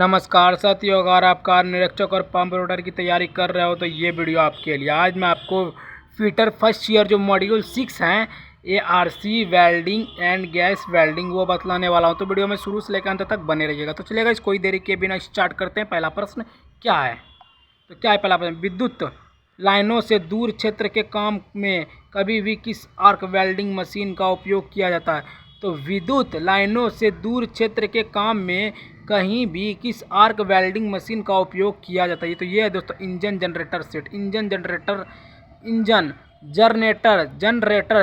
नमस्कार साथियों, अगर आप कार निरीक्षक और पंप रोटर की तैयारी कर रहे हो तो ये वीडियो आपके लिए। आज मैं आपको फीटर फर्स्ट ईयर जो मॉड्यूल 6 हैं ARC welding and gas welding वो बतलाने वाला हूँ। तो वीडियो में शुरू से लेकर अंत तक बने रहिएगा। तो चलेगा, इस कोई देरी के बिना स्टार्ट करते हैं। पहला प्रश्न क्या है? तो क्या है पहला प्रश्न? विद्युत लाइनों से दूर क्षेत्र के काम में कभी भी किस आर्क वेल्डिंग मशीन का उपयोग किया जाता है? तो विद्युत लाइनों से दूर क्षेत्र के काम में कहीं भी किस आर्क वेल्डिंग मशीन का उपयोग किया जाता है? तो ये है दोस्तों engine generator set. Engine generator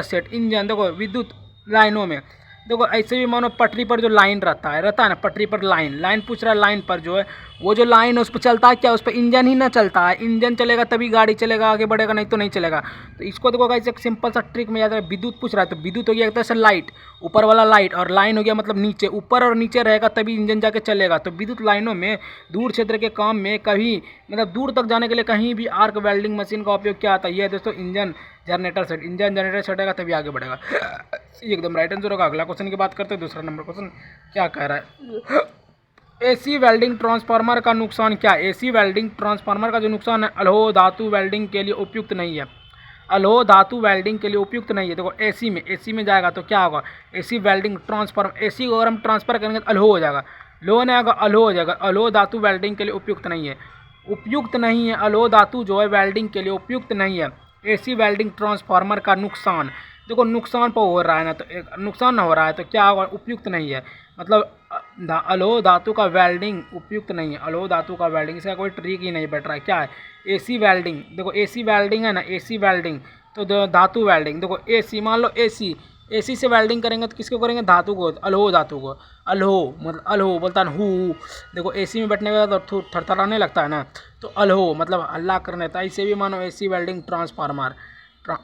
set. Engine देखो विद्युत लाइनों में देखो, ऐसे भी मानो पटरी पर जो लाइन रहता है ना, पटरी पर लाइन पूछ रहा है। लाइन पर जो है वो जो लाइन है उस पर चलता है क्या? उस पर इंजन ही ना चलता है। इंजन चलेगा तभी गाड़ी चलेगा, आगे बढ़ेगा, नहीं तो नहीं चलेगा। तो इसको देखो गाइस, एक सिंपल सा ट्रिक में याद है। विद्युत पूछ रहा है तो विद्युत हो गया एक तरह से लाइट, ऊपर वाला लाइट, और लाइन हो गया मतलब नीचे। ऊपर और नीचे रहेगा तभी इंजन जाके चलेगा। तो विद्युत लाइनों में दूर क्षेत्र के काम में कभी मतलब दूर तक जाने के लिए कहीं भी आर्क वेल्डिंग मशीन का उपयोग क्या आता है? ये दोस्तों engine generator set. Engine generator set रहेगा तभी आगे बढ़ेगा। एकदम राइट आंसर होगा। अगला क्वेश्चन की बात करते हैं। दूसरा नंबर क्वेश्चन क्या कह रहा है? एसी वेल्डिंग ट्रांसफार्मर का नुकसान क्या है? एसी वेल्डिंग ट्रांसफार्मर का जो नुकसान है, अलोह धातु वेल्डिंग के लिए उपयुक्त नहीं है। अलोह धातु वेल्डिंग के लिए उपयुक्त नहीं है। देखो एसी में जाएगा तो क्या होगा? एसी वेल्डिंग ट्रांसफार्मर, एसी को अगर हम ट्रांसफर करेंगे तो अलोह हो जाएगा। लोह नहीं आएगा, अलोह हो जाएगा। अलोह धातु वेल्डिंग के लिए उपयुक्त नहीं है। उपयुक्त नहीं है अलोह धातु जो है वेल्डिंग के लिए उपयुक्त नहीं है। एसी वेल्डिंग ट्रांसफार्मर का नुकसान, देखो नुकसान पर हो रहा है ना, तो नुकसान ना हो रहा है तो क्या होगा? उपयुक्त नहीं है। मतलब अलोह धातु का वेल्डिंग उपयुक्त नहीं है। अलोह धातु का वेल्डिंग, इसका कोई ट्रिक ही नहीं बैठ रहा है। क्या है? AC welding. देखो एसी वेल्डिंग है ना, एसी वेल्डिंग तो धातु वेल्डिंग। देखो एसी, मान लो एसी से वेल्डिंग करेंगे तो किसको करेंगे? धातु को, अलोह धातु को। अलोह मतलब अलोह बोलता है हु। देखो एसी में बैठने के बाद तो थरथराने लगता है ना, तो अलोह मतलब हल्ला करने था। इसे भी मानो AC welding transformer.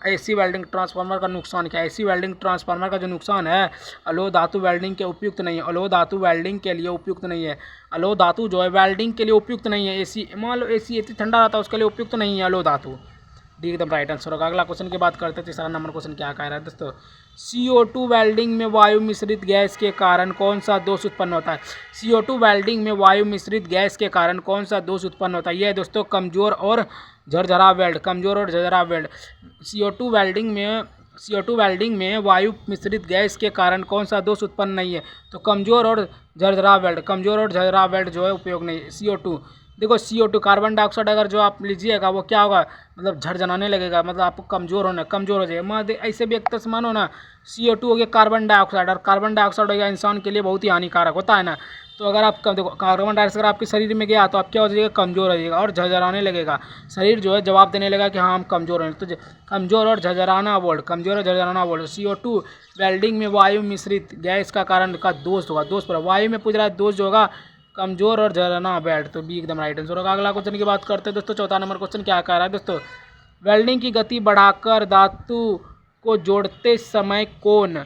AC welding transformer का नुकसान क्या है? एसी वेल्डिंग ट्रांसफार्मर का जो नुकसान है, अलोह धातु वेल्डिंग के उपयुक्त नहीं है। अलोह धातु वेल्डिंग के लिए उपयुक्त नहीं है। अलोह धातु जो है वेल्डिंग के लिए उपयुक्त नहीं है। एसी, मान लो एसी इतनी ठंडा रहता है, उसके लिए उपयुक्त नहीं है अलोह धातु। डी एकदम राइट आंसर होगा। अगला क्वेश्चन की बात करते हैं। तीसरा नंबर क्वेश्चन क्या कह रहा है दोस्तों? CO2 वेल्डिंग में वायु मिश्रित गैस के कारण कौन सा दोष उत्पन्न होता है? CO2 वेल्डिंग में वायु मिश्रित गैस के कारण कौन सा दोष उत्पन्न होता है? यह दोस्तों कमजोर और झरझरा वेल्ड। कमजोर और झरझरा वेल्ड। CO2 वेल्डिंग में वायु मिश्रित गैस के कारण कौन सा दोष उत्पन्न नहीं है? तो कमजोर और झरझरा वेल्ड। कमजोर और झरझरा वेल्ड जो है उपयोग नहीं है। CO2 देखो, CO2 कार्बन डाइऑक्साइड अगर जो आप लीजिएगा वो क्या होगा? मतलब झरझराने लगेगा, मतलब आपको कमजोर हो जाएगा। मान ऐसे भी एक तरह से मानो ना, CO2 हो गया कार्बन डाइऑक्साइड, और कार्बन डाइऑक्साइड हो गया इंसान के लिए बहुत ही हानिकारक होता है ना। तो अगर आप देखो कार्बन डाइऑक्साइड आपके शरीर में गया तो आप क्या हो जाएगा? कमजोर हो जाएगा और झरझराने लगेगा। शरीर जो है जवाब देने लगा कि हाँ हम कमजोर हैं। तो कमजोर और झरझराना बोल्ड, कमजोर और झरझराना बोल्ड। CO2 वेल्डिंग में वायु मिश्रित गैस का कारण का दोष होगा। दोष पर वायु में पूछ रहा है, दोष जो होगा कमजोर और झरना बेल्ट। तो बी एकदम राइट आंसर होगा। अगला क्वेश्चन की बात करते हैं दोस्तों। चौथा नंबर क्वेश्चन क्या कह रहा है दोस्तों? वेल्डिंग की गति बढ़ाकर धातु को जोड़ते समय कोण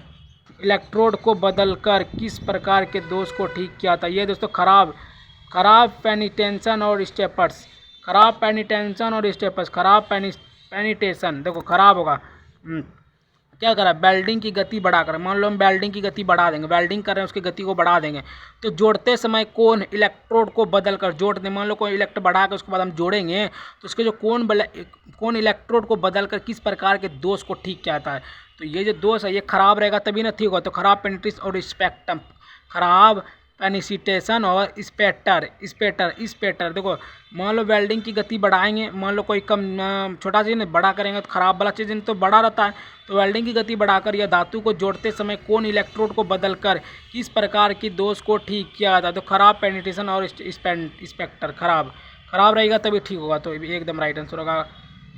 इलेक्ट्रोड को बदलकर किस प्रकार के दोष को ठीक किया था? ये दोस्तों खराब पेनिटेंशन और स्टेपर्स। खराब पेनिटेशन देखो खराब होगा। क्या करा? वेल्डिंग की गति बढ़ाकर, मान लो हम वेल्डिंग की गति बढ़ा देंगे, वेल्डिंग कर रहे हैं उसकी गति को बढ़ा देंगे, तो जोड़ते समय कोण इलेक्ट्रोड को बदलकर जोड़ दें। मान लो कोई इलेक्ट्रोड बढ़ा कर उसके बाद हम जोड़ेंगे तो उसके जो कोण इलेक्ट्रोड को बदलकर किस प्रकार के दोष को ठीक किया जाता है? तो ये जो दोष है ये खराब रहेगा तभी ना ठीक होगा। तो खराब पेनिट्रेशन और स्पेक्ट्रम, खराब पेनिसिटेशन और स्पेटर। देखो मान लो वेल्डिंग की गति बढ़ाएंगे, मान लो कोई कम छोटा चीज़ नहीं बड़ा करेंगे तो खराब वाला चीज़ तो बड़ा रहता है। तो वेल्डिंग की गति बढ़ाकर या धातु को जोड़ते समय कोण इलेक्ट्रोड को बदलकर किस प्रकार की दोष को ठीक किया जाता है? तो खराब पेनिट्रेशन और स्पेक्टर। खराब रहेगा तभी ठीक होगा। तो एकदम राइट आंसर होगा।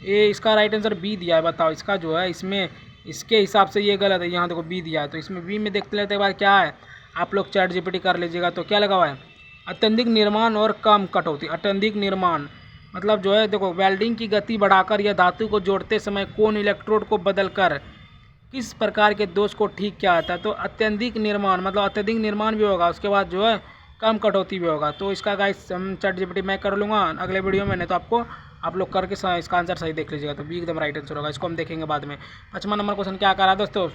ये इसका राइट आंसर बी दिया है। बताओ इसका जो है इसमें इसके हिसाब से ये गलत है। यहाँ देखो बी दिया है, तो इसमें बी में देखते लेते बाद क्या है, आप लोग चैट जीपीटी कर लीजिएगा। तो क्या लगा हुआ है? अत्यधिक निर्माण और कम कटौती। अत्यधिक निर्माण मतलब जो है देखो वेल्डिंग की गति बढ़ाकर या धातु को जोड़ते समय कोण इलेक्ट्रोड को बदलकर किस प्रकार के दोष को ठीक किया जाता है? तो अत्यधिक निर्माण मतलब अत्यधिक निर्माण भी होगा, उसके बाद जो है कम कटौती भी होगा। तो इसका गाइस हम चैट जीपीटी मैं कर लूँगा अगले वीडियो में, नहीं तो आपको आप लोग करके इसका आंसर सही देख लीजिएगा। तो बी एकदम राइट आंसर होगा। इसको हम देखेंगे बाद में। 5वां नंबर क्वेश्चन क्या कर रहा है दोस्तों?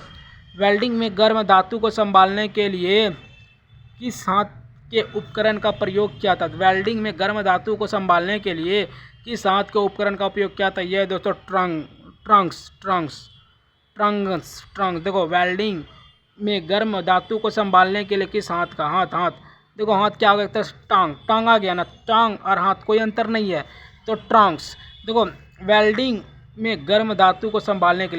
वेल्डिंग में गर्म धातु को संभालने के लिए के उपकरण का प्रयोग किया था। वेल्डिंग में गर्म धातु को संभालने के लिए किस हाथ के उपकरण का उपयोग किया था? यह दोस्तों ट्रंक्स। देखो वेल्डिंग में गर्म धातु को संभालने के लिए किस हाथ का? हाथ। देखो हाथ क्या हो गया? टांग आ गया ना, टांग और हाथ कोई अंतर नहीं है, तो ट्रंक्स। देखो वेल्डिंग में गर्म धातु को संभालने के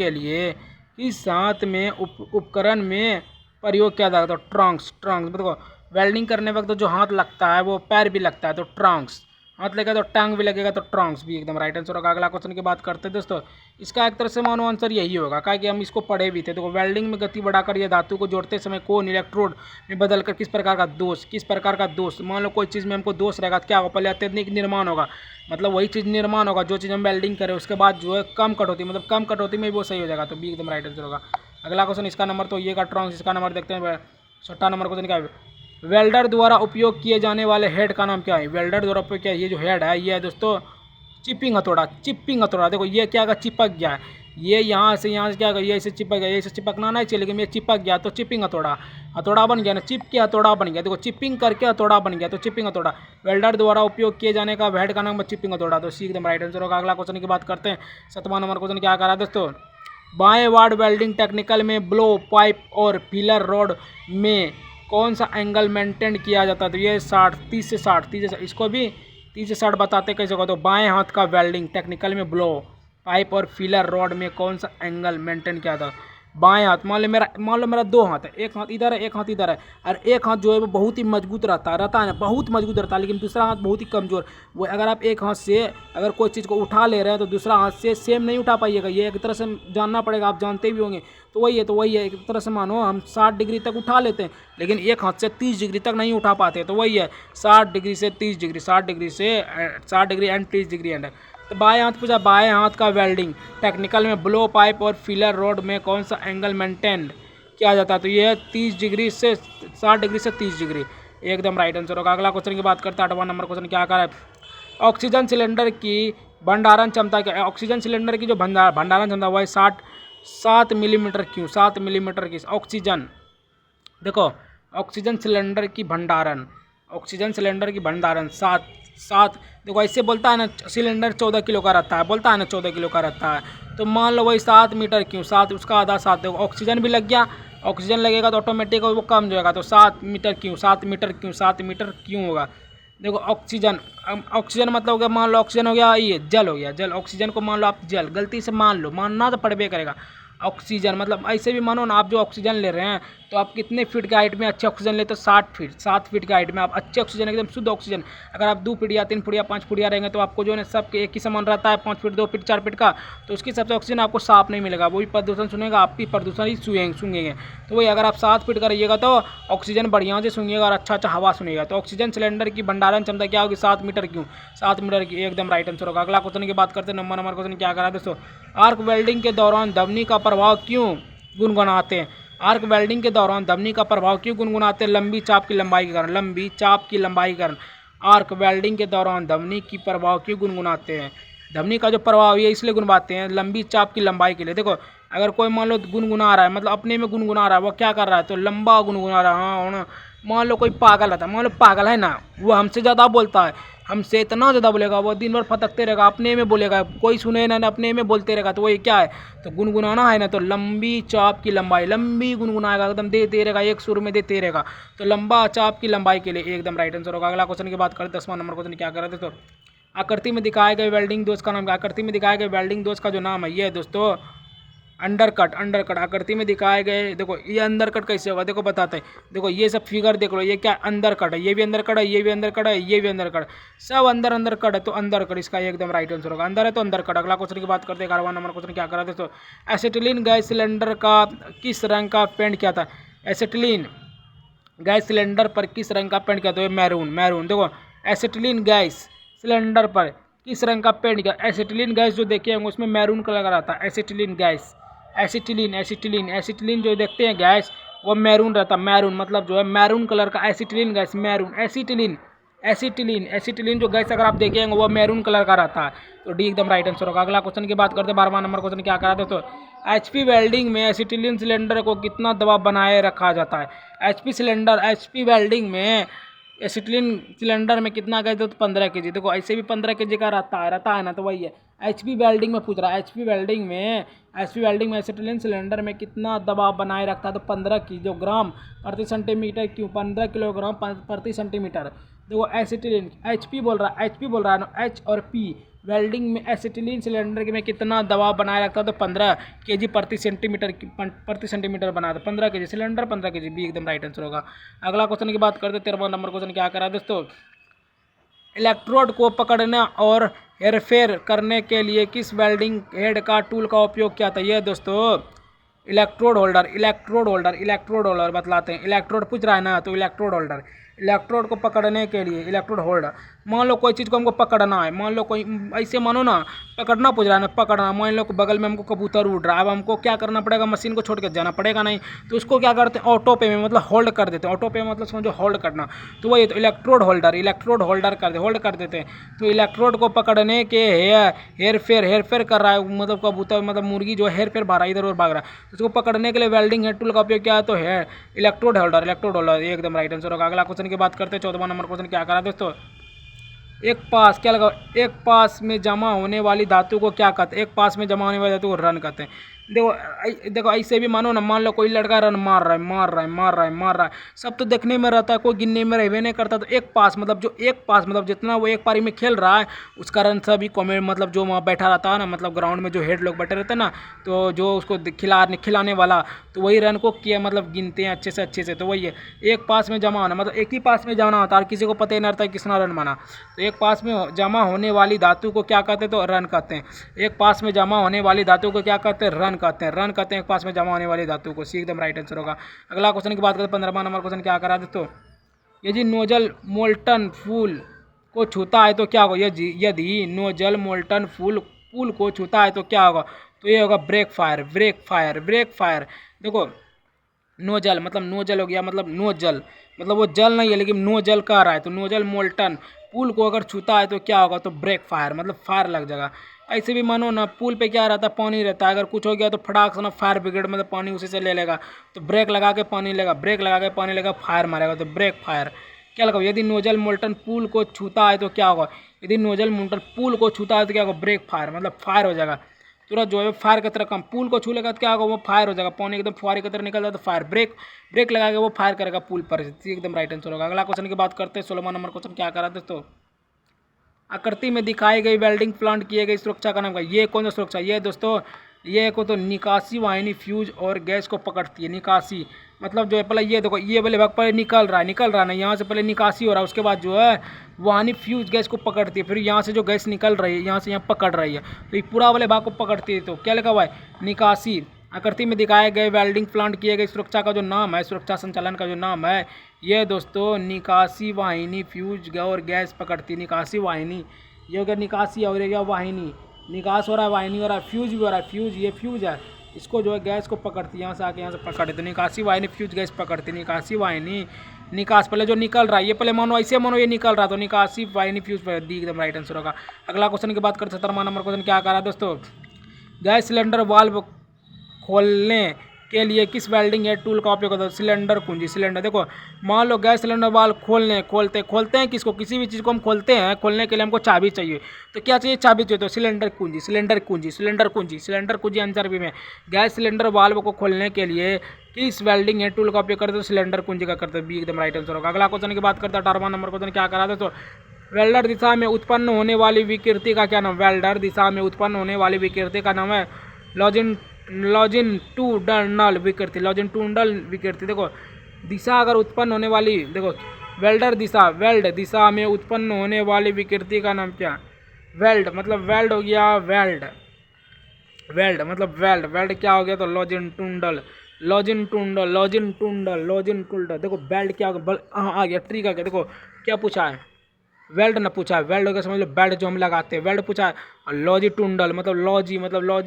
लिए किस हाथ में उपकरण में प्रयोग किया जाता है? तो ट्रंक्स। देखो वेल्डिंग करने वक्त जो हाथ लगता है वो पैर भी लगता है, तो ट्रंक्स। हाथ लगेगा तो टांग भी लगेगा, तो ट्रंक्स भी एकदम राइट आंसर होगा। अगला क्वेश्चन की बात करते हैं दोस्तों, इसका एक तरह से मानो आंसर यही होगा, क्या कि हम इसको पढ़े भी थे। देखो वेल्डिंग में गति बढ़ाकर यह धातु को जोड़ते समय कोन इलेक्ट्रोड में बदलकर किस प्रकार का दोष मान लो कोई चीज़ में हमको दोष रहेगा तो क्या होगा? पहले अत्यधिक निर्माण होगा, मतलब वही चीज़ निर्माण होगा जो चीज़ हम वेल्डिंग करें, उसके बाद जो है कम कटौती में वो सही हो जाएगा, तो बी एकदम राइट आंसर होगा। अगला क्वेश्चन, इसका नंबर तो ये का ट्रंक्स, इसका नंबर देखते हैं। 6वां नंबर क्वेश्चन क्या है? वेल्डर द्वारा उपयोग किए जाने वाले हेड का नाम क्या है? वेल्डर द्वारा उपयोग किया, ये जो हेड है ये है दोस्तों चिपिंग हथौड़ा। देखो ये क्या होगा? चिपक गया है, ये यहाँ से क्या होगा? ये इसे चिपक गया, ये इसे चिपकना नहीं चाहिए लेकिन ये चिपक गया तो चिपिंग हथौड़ा बन गया ना, चिप के हथौड़ा बन गया। देखो चिपिंग करके हथौड़ा बन गया तो चिपिंग हथौड़ा। वेल्डर द्वारा उपयोग किए जाने का हेड का नाम है चिपिंग हथौड़ा, तो सी एकदम राइट आंसर होगा। अगला क्वेश्चन की बात करते हैं। 7वां नंबर क्वेश्चन क्या कर रहा है दोस्तों? बाएं वार्ड वेल्डिंग टेक्निकल में ब्लो पाइप और फिलर रॉड में कौन सा एंगल मेंटेन किया जाता है? तो ये 30 से 60, इसको भी 30 से 60 बताते कैसे होगा? तो बाएं हाथ का वेल्डिंग टेक्निकल में ब्लो पाइप और फिलर रॉड में कौन सा एंगल मेंटेन किया था? बाएं हाथ। मान लो मेरा 2 हाथ है, एक हाथ इधर है, एक हाथ इधर है, और एक हाथ जो है वो बहुत ही मजबूत रहता है ना, बहुत मजबूत रहता है, लेकिन दूसरा हाथ बहुत ही कमज़ोर। वो अगर आप एक हाथ से अगर कोई चीज़ को उठा ले रहे हैं तो दूसरा हाथ से सेम नहीं उठा पाइएगा, ये एक तरह से जानना पड़ेगा, आप जानते भी होंगे। तो वही है एक तरह से मानो हम 60 डिग्री तक उठा लेते हैं लेकिन एक हाथ से 30 डिग्री तक नहीं उठा पाते, तो वही है 60 डिग्री से 30 degree, 60 degree and 30 degree and. तो बाएं हाथ पूछा, बाएं हाथ का वेल्डिंग टेक्निकल में ब्लो पाइप और फिलर रॉड में कौन सा एंगल मेंटेन किया जाता है? तो ये 30 डिग्री से 60 डिग्री से 30 डिग्री, एकदम राइट आंसर होगा। अगला क्वेश्चन की बात करते हैं। 8वां नंबर क्वेश्चन क्या कर रहा है? ऑक्सीजन सिलेंडर की भंडारण क्षमता क्या है? ऑक्सीजन सिलेंडर की जो भंडारण क्षमता वह 7 मिलीमीटर क्यों? 7 मिलीमीटर की ऑक्सीजन। देखो ऑक्सीजन सिलेंडर की भंडारण 7 देखो ऐसे बोलता है ना, सिलेंडर 14 किलो का रहता है, बोलता है ना 14 किलो का रहता है, तो मान लो वही 7 मीटर क्यों? 7 उसका आधा 7। देखो ऑक्सीजन भी लग गया, ऑक्सीजन लगेगा तो ऑटोमेटिक वो कम हो जाएगा, तो 7 मीटर क्यों होगा? देखो ऑक्सीजन मतलब हो गया, मान लो ऑक्सीजन हो गया, ये जल हो गया, जल। ऑक्सीजन को मान लो आप जल, गलती से मान लो, मानना तो पड़बे करेगा। ऑक्सीजन मतलब ऐसे भी मानो ना, आप जो ऑक्सीजन ले रहे हैं तो आप कितने फीट के हाइट में अच्छे ऑक्सीजन लेते हो? 7 फीट के हाइट में आप अच्छे ऑक्सीजन, एकदम शुद्ध ऑक्सीजन। अगर आप 2 फीट या 3 फीट या 5 फीट या रहेंगे तो आपको जो है सब एक ही समान रहता है, 5 फीट 2 फीट 4 फीट का, तो उसके हिसाब से ऑक्सीजन आपको साफ नहीं मिलेगा, वही प्रदूषण सुनेगा, आप भी प्रदूषण ही सूंघेंगे। तो वही अगर आप 7 फीट का रहिएगा तो ऑक्सीजन बढ़िया से सूंघिएगा और अच्छा हवा सुनिएगा। तो ऑक्सीजन सिलेंडर की भंडारण क्षमता क्या होगी? 7 मीटर क्यों? 7 मीटर की, एकदम राइट आंसर होगा। अगला क्वेश्चन की बात करते हैं। नंबर क्वेश्चन क्या करा दोस्तों? आर्क वेल्डिंग के दौरान ध्वनि का प्रभाव क्यों गुनगुनाते हैं? आर्क वेल्डिंग के दौरान ध्वनि का प्रभाव क्यों गुनगुनाते हैं? लंबी चाप की लंबाई के कारण। आर्क वेल्डिंग के दौरान ध्वनि की प्रभाव क्यों गुनगुनाते हैं? ध्वनि का जो प्रभाव है इसलिए गुनगुनाते हैं लंबी चाप की लंबाई के लिए। देखो अगर कोई मान लो गुनगुना रहा है, मतलब अपने में गुनगुना रहा है, वो क्या कर रहा है? तो लंबा गुनगुना रहा है। हाँ, मान लो कोई पागल है, मान लो पागल है ना, वो हमसे ज़्यादा बोलता है, हमसे इतना ज़्यादा बोलेगा, वो दिन भर फटकते रहेगा, अपने में बोलेगा, कोई सुने ना, अपने में बोलते रहेगा, तो वो ये क्या है? तो गुनगुनाना है ना, तो लंबी चाप की लंबाई, लंबी गुनगुनाएगा, एकदम देते रहेगा, एक सुर में देते रहेगा, तो लंबा चाप की लंबाई के लिए एकदम राइट आंसर होगा। अगला क्वेश्चन की बात करें, 10वां नंबर क्वेश्चन क्या कर रहे थे? तो आकृति में दिखाए गए वेल्डिंग दोष का नाम क्या? आकृति में दिखाए गए वेल्डिंग दोष का जो नाम है ये है दोस्तों अंडरकट। आकृति में दिखाए गए, देखो ये अंडरकट कैसे होगा? देखो बताते हैं। देखो ये सब फिगर देख लो, ये क्या अंडरकट है, ये भी अंडरकट है, ये भी अंडरकट है, ये भी अंडरकट, सब अंदर है, तो अंडरकट इसका एकदम राइट आंसर होगा। अंदर है तो अंडरकट। अगला क्वेश्चन की बात करते हैं। 11वां नंबर क्वेश्चन क्या करा था? तो एसिटिलीन गैस सिलेंडर का किस रंग का पेंट किया था? एसिटिलीन गैस सिलेंडर पर किस रंग का पेंट किया था? मैरून। देखो एसिटिलीन गैस सिलेंडर पर किस रंग का पेंट किया? एसिटिलीन गैस जो देखे होंगे उसमें मैरून कलर का रहता है। एसिटिलीन जो देखते हैं गैस वो मैरून रहता है। मैरून मतलब जो है मैरून कलर का acetylene gas, acetylene acetylene, acetylene जो गैस अगर आप देखेंगे वो मैरून कलर का रहता है, तो डी एकदम राइट आंसर होगा। अगला क्वेश्चन की बात करते हैं, 12वां नंबर क्वेश्चन क्या करा दोस्तों, एचपी वेल्डिंग में एसिटिलीन सिलेंडर को कितना दबाव बनाए रखा जाता है। एचपी वेल्डिंग में एसिटिलीन सिलेंडर में कितना गैस, तो 15 kg। देखो ऐसे भी 15 kg का रहता है ना, तो वही है। एचपी वेल्डिंग में पूछ रहा है, एचपी वेल्डिंग में एसिटिलीन सिलेंडर में कितना दबाव बनाए रखता है, तो 15 किलोग्राम प्रति सेंटीमीटर क्यों, 15 किलोग्राम प्रति सेंटीमीटर। देखो एसिटिलीन, एचपी बोल रहा है ना, एच और पी, वेल्डिंग में एसिटिलीन सिलेंडर में कितना दबाव बनाए रखता है, तो 15 kg प्रति सेंटीमीटर बना था, 15 kg सिलेंडर, 15 kg, बी एकदम राइट आंसर होगा। अगला क्वेश्चन की बात करते हैं, 13वां नंबर क्वेश्चन क्या करा दोस्तों, इलेक्ट्रोड को पकड़ना और हेरफेर करने के लिए किस वेल्डिंग हेड का टूल का उपयोग किया था। यह दोस्तों इलेक्ट्रोड होल्डर बतलाते हैं। इलेक्ट्रोड पूछ रहा है ना, तो इलेक्ट्रोड को पकड़ने के लिए इलेक्ट्रोड होल्डर। मान लो कोई चीज़ को हमको पकड़ना है, मान लो कोई ऐसे मानो ना, पकड़ना पूछ रहा है ना, पकड़ना, मान लो बगल में हमको कबूतर उड़ रहा है, अब हमको क्या करना पड़ेगा, मशीन को छोड़ के जाना पड़ेगा नहीं, तो उसको क्या करते हैं, ऑटो पे में मतलब होल्ड कर देते हैं। ऑटो पे मतलब समझो होल्ड करना, तो वही तो इलेक्ट्रोड होल्ड कर देते हैं। तो इलेक्ट्रोड को पकड़ने के हेर फेर कर रहा है, मतलब कबूतर मतलब मुर्गी जो हेर फेर भाग रहा है, इधर उधर भाग रहा है, उसको पकड़ने के लिए वेल्डिंग हेड टूल का उपयोग किया है, तो है इलेक्ट्रोड होल्डर, ये एकदम राइट आंसर होगा। अगला क्वेश्चन की बात करते हैं, 14वां नंबर क्वेश्चन क्या करा दोस्तों, एक पास में जमा होने वाली धातु को क्या कहते हैं, एक पास में जमा होने वाली धातु को रन कहते हैं। देखो ऐसे भी मानो ना, मान लो कोई लड़का रन मार रहा है, सब तो देखने में रहता है, कोई गिनने में रहने नहीं करता, तो एक पास मतलब जितना वो एक पारी में खेल रहा है उसका रन सभी कॉमेंट मतलब जो वहाँ बैठा रहता है ना, मतलब ग्राउंड में जो हेड लोग बैठे रहते हैं ना, तो जो उसको खिलाने वाला, तो वही रन को किया मतलब गिनते हैं अच्छे से। तो वही है, एक पास में जमा होना मतलब एक ही पास में जाना होता है और किसी को पता ही नहीं रहता है किसने रन माना। तो एक पास में जमा होने वाली धातु को क्या कहते हैं, तो रन कहते हैं। एक पास में जमा होने वाली धातु को क्या कहते हैं, रन कहते हैं एक पास में जमा होने वाली धातु को, सी एकदम राइट आंसर होगा। अगला क्वेश्चन की बात करते हैं, 15वां नंबर क्वेश्चन क्या करा दोस्तों, यदि नोजल मोल्टन फूल को छूता है तो क्या होगा। यदि नोजल मोल्टन फूल को छूता है तो क्या होगा, तो ये होगा ब्रेक फायर। देखो नोजल मतलब नोजल हो गया, मतलब वो जल नहीं है लेकिन नोजल कह रहा है, तो नोजल मोल्टन पुल को अगर छूता है तो क्या होगा, तो ब्रेक फायर मतलब फायर लग जाएगा। ऐसे भी मानो ना, पुल पे क्या रहता है, पानी रहता है, अगर कुछ हो गया तो फटाक से ना फायर ब्रिगेड मतलब पानी उसी से ले लेगा, तो ब्रेक लगा के पानी लेगा, फायर मारेगा, तो ब्रेक फायर क्या लगा। यदि नोजल मोल्टन पुल को छूता है तो क्या होगा, यदि नोजल मोल्टन पुल को छूता है तो क्या होगा, ब्रेक फायर मतलब फायर हो जाएगा तुरंत, जो है फायर की तरह कम, पुल को छू लेगा तो क्या होगा, वो फायर हो जाएगा, पानी एकदम फुहारे की तरह निकल जाए तो फायर, ब्रेक लगा के वो फायर करेगा पुल पर, एकदम राइट आंसर होगा। अगला क्वेश्चन की बात करते हैं, 16वां नंबर क्वेश्चन क्या करा दोस्तों, आकृति में दिखाई गई वेल्डिंग प्लांट किए गई सुरक्षा का नाम क्या, ये कौन सा सुरक्षा, ये दोस्तों ये को तो निकासी वाहिनी फ्यूज और गैस को पकड़ती है। निकासी मतलब जो है पहले ये देखो, ये वाले भाग पहले निकल रहा है ना, यहाँ से पहले निकासी हो रहा है, उसके बाद जो है वाहिनी फ्यूज गैस को पकड़ती है, फिर यहाँ से जो गैस निकल रही है यहाँ से यहाँ पकड़ रही है, तो ये पूरा वाले भाग को पकड़ती है, तो क्या लिखा हुआ है, निकासी। आकृति में दिखाए गए वेल्डिंग प्लांट किए गए सुरक्षा का जो नाम है, सुरक्षा संचालन का जो नाम है, ये दोस्तों निकासी वाहिनी फ्यूज और गैस पकड़ती, निकासी वाहिनी, ये हो गया निकासी और ये वाहिनी, निकास हो रहा है, वाहिनी हो रहा है, फ्यूज भी हो रहा है, ये फ्यूज है, इसको जो है गैस को पकड़ती है, यहाँ से आके यहाँ से पकड़ती, तो निकासी वाहिनी फ्यूज गैस पकड़ती, निकासी वाहिनी निकास पहले जो निकल रहा है, ये पहले मानो ऐसे मानो ये निकल रहा, तो निकासी वाहिनी फ्यूज पर दी एकदम राइट आंसर होगा। अगला क्वेश्चन की बात करते हैं, 17वां नंबर क्वेश्चन क्या कर रहा है दोस्तों, गैस सिलेंडर वाल्व खोलने के लिए किस वेल्डिंग हेड टूल का उपयोग होता है, सिलेंडर कुंजी। सिलेंडर मान लो गैस सिलेंडर वाल्व खोलते हैं किसको, किसी भी चीज़ को हम खोलते हैं, खोलने के लिए हमको चाबी चाहिए, तो क्या चाहिए, चाबी चाहिए, तो सिलेंडर कुंजी आंसर भी में। गैस सिलेंडर वाल्व को खोलने के लिए किस वेल्डिंग हेड टूल का उपयोग करते हैं, सिलेंडर कुंजी का करते हैं, बी एकदम राइट आंसर होगा। अगला क्वेश्चन की बात करते हैं, 18वां नंबर क्वेश्चन क्या करा तो वेल्डर दिशा में उत्पन्न होने वाली विकृति का क्या नाम, वेल्डर दिशा में उत्पन्न होने वाली विकृति का नाम है लॉजिट्यूडनल विकृति। देखो दिशा अगर उत्पन्न होने वाली, देखो वेल्ड दिशा में उत्पन्न होने वाली विकृति का नाम क्या, वेल्ड मतलब वेल्ड हो गया, वेल्ड क्या हो गया, तो लॉजिट्यूडल। देखो वेल्ड क्या होगा, आ गया ट्री का, देखो क्या पूछा है, वेल्ड न पूछा है, वेल्ड हो गया समझ लो बेल्ट जो हम लगाते हैं, वेल्ड पूछा है। लॉजिट्यूडल मतलब लॉजी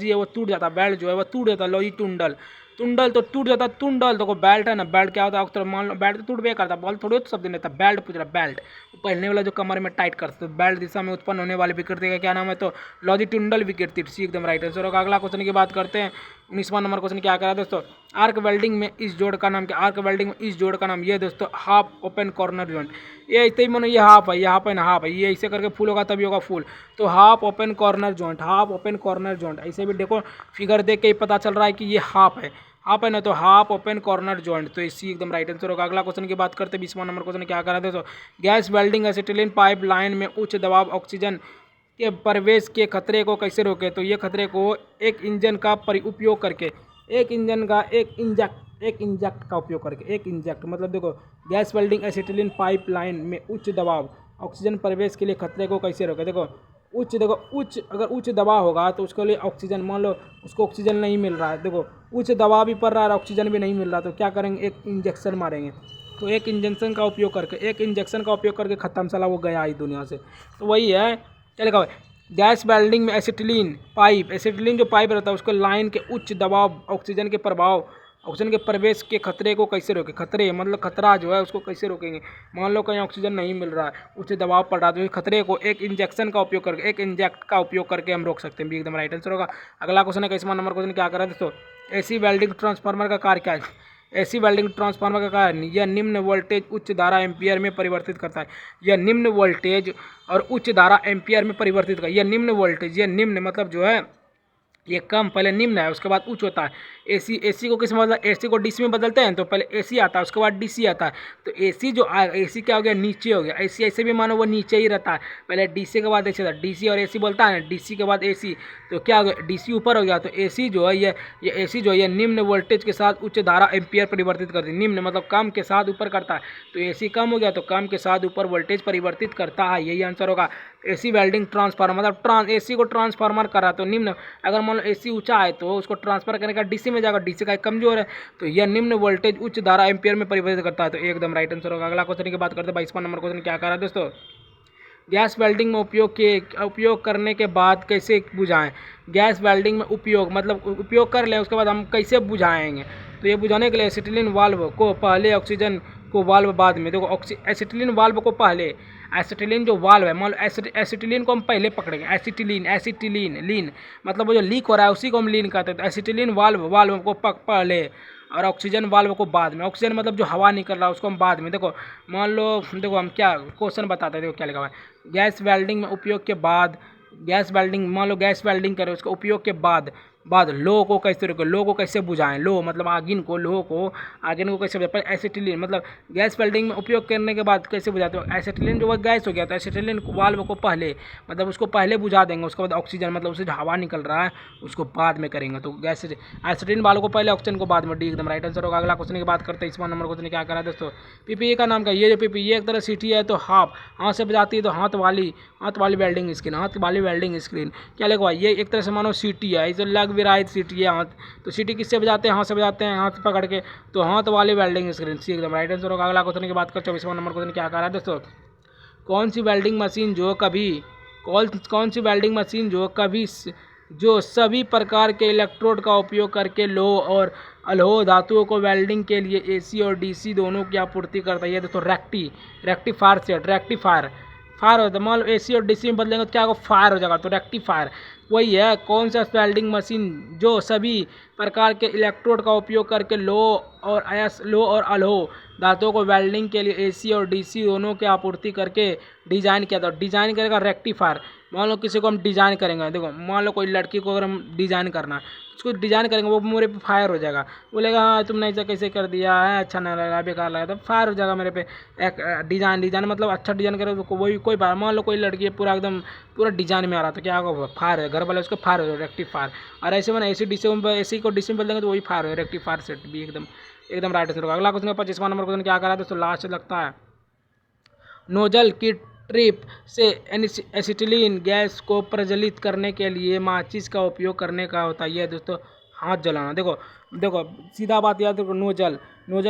है वो टूट जाता है, बेल्ट जो है वो टूट जाता है, लॉजिट्यूडल तुंडल तो टूट जाता, तुंडल तो बेल्ट है ना, बेल्ट क्या होता है अक्सर मान लो बेल्ट तो टूट भी करता, बॉल थोड़ी तो सब दिन रहता, बेल्ट पूछ रहा बेल्ट, पहनने वाला जो कमर में टाइट करते, तो बेल्ट दिशा में उत्पन्न होने वाली विकृति का क्या नाम है, तो लॉजिट्यूडनल विकृति, सी एकदम राइट आंसर होगा। अगला क्वेश्चन की बात करते हैं, 19वां नंबर क्वेश्चन क्या करा दोस्तों, आर्क वेल्डिंग में इस जोड़ का नाम क्या, आर्क वेल्डिंग में इस जोड़ का नाम ये दोस्तों हाफ ओपन कॉर्नर जॉइंट, ये ऐसे ही मानो ये हाफ है, ये हाफ है ना हाफ है, ये ऐसे करके फुल होगा तभी होगा फुल, तो half open corner joint, half open corner joint, ऐसे भी देखो फिगर देख के ही पता चल रहा है कि ये हाफ है ना, तो हाफ ओपन कॉर्नर जॉइंट, तो इसी एकदम राइट आंसर होगा। अगला क्वेश्चन की बात करते हैं, 20वां नंबर क्वेश्चन क्या करा दे, तो gas welding acetylene pipe line में उच्च दबाव ऑक्सीजन के प्रवेश के खतरे को कैसे रोके, तो ये खतरे को एक इंजन का उपयोग करके, एक इंजन का एक इंजेक्ट का उपयोग करके, एक इंजेक्ट मतलब देखो gas welding acetylene pipe line में उच्च दबाव ऑक्सीजन प्रवेश के लिए खतरे को कैसे रोके, देखो अगर उच्च दबाव होगा तो उसके लिए ऑक्सीजन, मान लो उसको ऑक्सीजन नहीं मिल रहा है, देखो उच्च दबाव भी पड़ रहा है ऑक्सीजन भी नहीं मिल रहा, तो क्या करेंगे, एक इंजेक्शन मारेंगे, तो एक इंजेक्शन का उपयोग करके ख़त्म साला वो गया ही दुनिया से, तो वही है क्या लिखा हुआ है, गैस वेल्डिंग में एसिटिलीन जो पाइप रहता है उसको लाइन के उच्च दबाव ऑक्सीजन के प्रवेश के खतरे को कैसे रोके, खतरे मतलब खतरा जो है उसको कैसे रोकेंगे, मान लो कहीं ऑक्सीजन नहीं मिल रहा है, उच्च दबाव पड़ रहा है, तो इस खतरे को एक इंजेक्ट का उपयोग करके हम रोक सकते हैं, भी एकदम राइट आंसर होगा। अगला क्वेश्चन है 21वां नंबर क्वेश्चन क्या कर रहा है दोस्तों, एसी वेल्डिंग ट्रांसफार्मर का कार्य क्या है, एसी वेल्डिंग ट्रांसफार्मर का कार्य यह निम्न वोल्टेज उच्च धारा एम्पियर में परिवर्तित करता है, यह निम्न वोल्टेज और उच्च धारा एम्पियर में परिवर्तित करता है, यह निम्न वोल्टेज, यह निम्न मतलब जो है ये कम, पहले निम्न है उसके बाद उच्च होता है, एसी को किस मतलब एसी को डीसी में बदलते हैं, तो पहले एसी आता है उसके बाद डीसी आता है, तो एसी क्या हो गया, नीचे हो गया, एसी ऐसे भी मानो वो नीचे ही रहता है, पहले डीसी के बाद ऐसे था, डीसी और एसी बोलता है ना, डीसी के बाद एसी, तो क्या हो गया, डीसी ऊपर हो गया, तो एसी जो है ये एसी जो है ये निम्न वोल्टेज के साथ उच्च धारा एम्पियर परिवर्तित करती है, निम्न मतलब कम के साथ ऊपर करता है, तो एसी कम हो गया तो कम के साथ ऊपर वोल्टेज परिवर्तित करता है, यही आंसर होगा। एसी वेल्डिंग ट्रांसफार्मर मतलब एसी को ट्रांसफार्मर करा, तो निम्न अगर मान लो एसी ऊंचा है तो उसको ट्रांसफर करने का डीसी में जाएगा, डीसी का कमजोर है तो यह निम्न वोल्टेज उच्च धारा एम्पियर में परिवर्तित करता है, तो एकदम राइट आंसर होगा। अगला क्वेश्चन की बात करते हैं, 22वां नंबर क्वेश्चन क्या कर रहा है दोस्तों, गैस वेल्डिंग में उपयोग करने के बाद कैसे बुझाएं, गैस वेल्डिंग में उपयोग कर लें उसके बाद हम कैसे बुझाएंगे, तो ये बुझाने के लिए एसिटिलीन वाल्व को पहले, ऑक्सीजन को वाल्व बाद में, देखो एसिटिलीन वाल्व को पहले, एसिटिलीन जो वाल्व है मान लो एसिटिलीन को हम पहले पकड़ेंगे, एसिटिलीन मतलब वो जो लीक हो रहा है उसी को हम लीन कहते हैं, तो एसिटिलीन वाल्व को पहले और ऑक्सीजन वाल्व को बाद में, ऑक्सीजन मतलब जो हवा निकल रहा है उसको हम बाद में, देखो मान लो देखो हम क्या क्वेश्चन बताते हैं, देखो क्या लिखा हुआ है, गैस वेल्डिंग में उपयोग के बाद, गैस वेल्डिंग मान लो गैस वेल्डिंग करें उसके उपयोग के बाद लो को कैसे रोके, लो को कैसे बुझाएं, लो मतलब आगिन को कैसे बुझाएं, पर एसिटिलीन मतलब गैस वेल्डिंग में उपयोग करने के बाद कैसे बुझाते हो, एसिटिलीन जो वो गैस हो गया तो एसिटिलीन वाल्व को पहले मतलब उसको पहले बुझा देंगे, उसके बाद ऑक्सीजन मतलब उससे जो हवा निकल रहा है उसको बाद में करेंगे, तो गैस एसिटिलीन वाल्व को पहले ऑक्सीजन को बाद में, डी एकदम राइट आंसर होगा। अगला क्वेश्चन की बात करते हैं, 21वां नंबर क्वेश्चन क्या करा है दोस्तों, पीपीई का नाम क्या, ये जो पीपीई एक तरह सीटी है तो हाथ से बजाती है, तो हाथ वाली वेल्डिंग स्क्रीन, क्या लगा ये एक तरह से मानो सीटी है, इसे लग भी रहा है सीटी है हाथ, तो सीटी किससे बजाते हैं, हाथ से बजाते हैं, हाथ पकड़ के, तो हाथ वाली वेल्डिंग स्क्रीन, सी एकदम राइट आंसर होगा। अगला क्वेश्चन की बात कर 24वां नंबर क्वेश्चन क्या कर रहा है दोस्तों, कौन सी वेल्डिंग मशीन जो सभी प्रकार के इलेक्ट्रोड का उपयोग करके लोह और अलोह धातुओं को वेल्डिंग के लिए एसी और डीसी दोनों की आपूर्ति करता है, ये दोस्तों रेक्टिफायर फायर होता है, मान लो एसी और डीसी में बदलेंगे तो क्या होगा, फायर हो जाएगा, तो रेक्टिफायर वही है। कौन सा वेल्डिंग मशीन जो सभी प्रकार के इलेक्ट्रोड का उपयोग करके लोह और अलोह धातुओं को वेल्डिंग के लिए एसी और डीसी दोनों की आपूर्ति करके डिजाइन किया था, डिजाइन करेगा रेक्टिफायर। मान लो किसी को हम डिजाइन करेंगे, देखो मान लो कोई लड़की को अगर हम डिजाइन करना है उसको डिजाइन करेंगे, वो मेरे पे फायर हो जाएगा, बोलेगा हाँ तुमने ऐसा कैसे कर दिया है, अच्छा नहीं लगा, बेकार लगा, तो फायर हो जाएगा मेरे पे। एक डिजाइन मतलब अच्छा डिजाइन करे तो वही कोई बात, मान लो कोई लड़की है पूरा डिजाइन में आ रहा तो क्या होगा, फायर है, घर वाले उसको फायर हो जाएगा, रेक्टिफायर। और ऐसे मैंने एसी को डीसी में बदलेंगे तो वही फायर हो, रेक्टिफायर सेट भी एकदम राइट आंसर होगा। अगला क्वेश्चन 25वां नंबर क्वेश्चन क्या करा है दोस्तों, लास्ट लगता है, नोजल की ट्रिप से एसिटिलीन गैस को प्रज्वलित करने के लिए माचिस का उपयोग करने का होता है, ये दोस्तों हाथ जलाना। देखो सीधा बात याद रखो, नोजल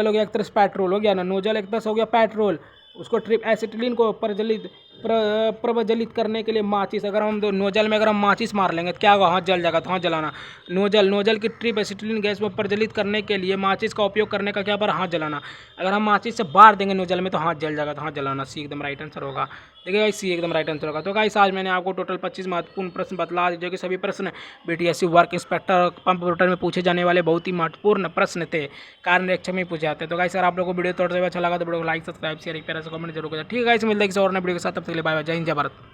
हो गया एक तरह से पेट्रोल हो गया ना, नोजल एक तरह से हो गया पेट्रोल, उसको ट्रिप एसिटिलीन को प्रज्वलित प्रज्वलित करने के लिए माचिस, अगर हम नोजल में अगर हम माचिस मार लेंगे तो क्या होगा, हाथ जल जाएगा, तो हाथ जलाना। नोजल की ट्रिप एसिटिलीन गैस को प्रज्वलित करने के लिए माचिस का उपयोग करने का क्या पर हाथ जलाना। अगर हम माचिस से बार देंगे नोजल में तो हाथ जल जाएगा, तो हाथ जलाना। सी एकदम राइट आंसर होगा। देखिए गाइस सी एकदम राइट आंसर होगा। तो गाइस आज मैंने आपको टोटल 25 महत्वपूर्ण प्रश्न बतला दिए, जो कि सभी प्रश्न BTSC work inspector pump operator में पूछे जाने वाले बहुत ही महत्वपूर्ण प्रश्न थे, कार्य निरीक्षक में पूछे जाते हैं। तो गाइस अगर आप लोगों को वीडियो थोड़ा सा अच्छा लगा तो वीडियो को लाइक सब्सक्राइब शेयर एक प्यारा सा कमेंट जरूर करें। ठीक है गाइस, मिलते हैं किसी और नए वीडियो के साथ, तब तक के लिए बाय बाय, जय हिंद जय भारत।